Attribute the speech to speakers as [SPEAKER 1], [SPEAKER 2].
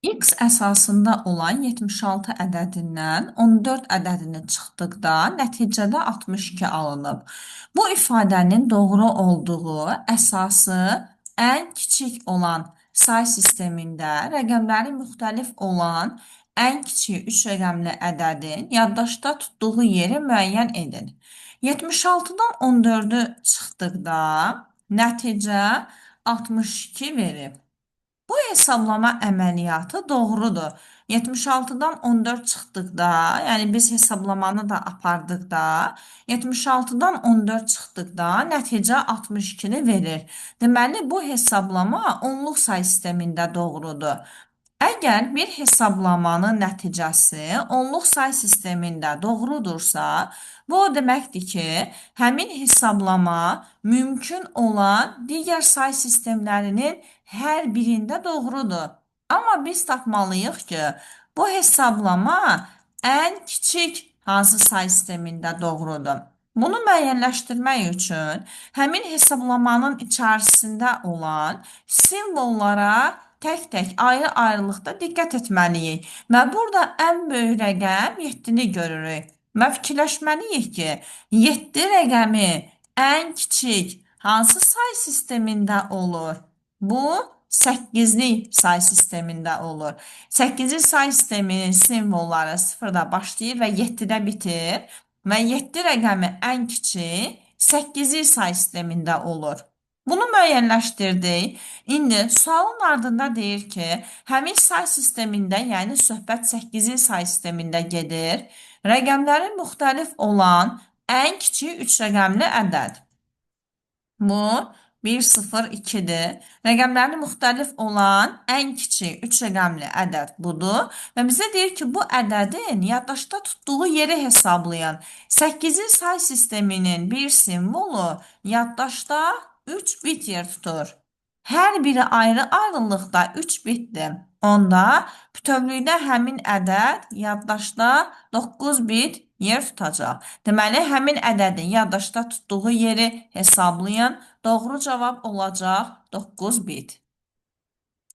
[SPEAKER 1] X əsasında olan 76 ədədindən 14 ədədini çıxdıqda nəticədə 62 alınıb. Bu ifadənin doğru olduğu əsası ən kiçik olan say sistemində rəqəmləri müxtəlif olan ən kiçik 3 rəqəmli ədədin yaddaşda tutduğu yeri müəyyən edin. 76-dan 14-ü çıxdıqda nəticə 62 verib. Bu hesablama əməliyyatı doğrudur. 76-dan 14 çıxdıqda, yəni biz hesablamanı da apardıqda, 76-dan 14 çıxdıqda nəticə 62-ni verir. Deməli, bu hesablama onluq say sistemində doğrudur. Əgər bir hesablamanın nəticəsi onluq say sistemində doğrudursa, bu o deməkdir ki, həmin hesablama mümkün olan digər say sistemlərinin hər birində doğrudur. Amma biz tapmalıyıq ki, bu hesablama ən kiçik hansı say sistemində doğrudur. Bunu müəyyənləşdirmək üçün həmin hesablamanın içərisində olan simvollara tək-tək, ayrı-ayrılıqda diqqət etməliyik. Və burada ən böyük rəqəm 7-ni görürük. Və fikirləşməliyik ki, 7 rəqəmi ən kiçik hansı say sistemində olur? Bu 8'li say sistemində olur. 8'li say sisteminin simvolları 0-da başlayır və 7-də bitir. Və 7 rəqəmi ən kiçik 8'li say sistemində olur. Bunu müəyyənləşdirdik. İndi sualın ardında deyir ki, həmin say sistemində, yəni söhbət 8'li say sistemində gedir. Rəqəmləri müxtəlif olan ən kiçik 3 rəqəmli ədəd. Bu 1, 0, 2'dir. Rəqəmləri müxtəlif olan ən kiçik 3 rəqəmli ədəd budur. Və bizə deyir ki, bu ədədin yaddaşda tutduğu yeri hesablayın. 8'li say sisteminin bir simvolu yaddaşda 3 bit yer tutur. Hər biri ayrı-ayrılıqda 3 bitdir. Onda bütövlükdə həmin ədəd yaddaşda 9 bit yer tutacaq. Deməli, həmin ədədin yaddaşda tutduğu yeri hesablayın. Doğru cavab olacaq 9 bit.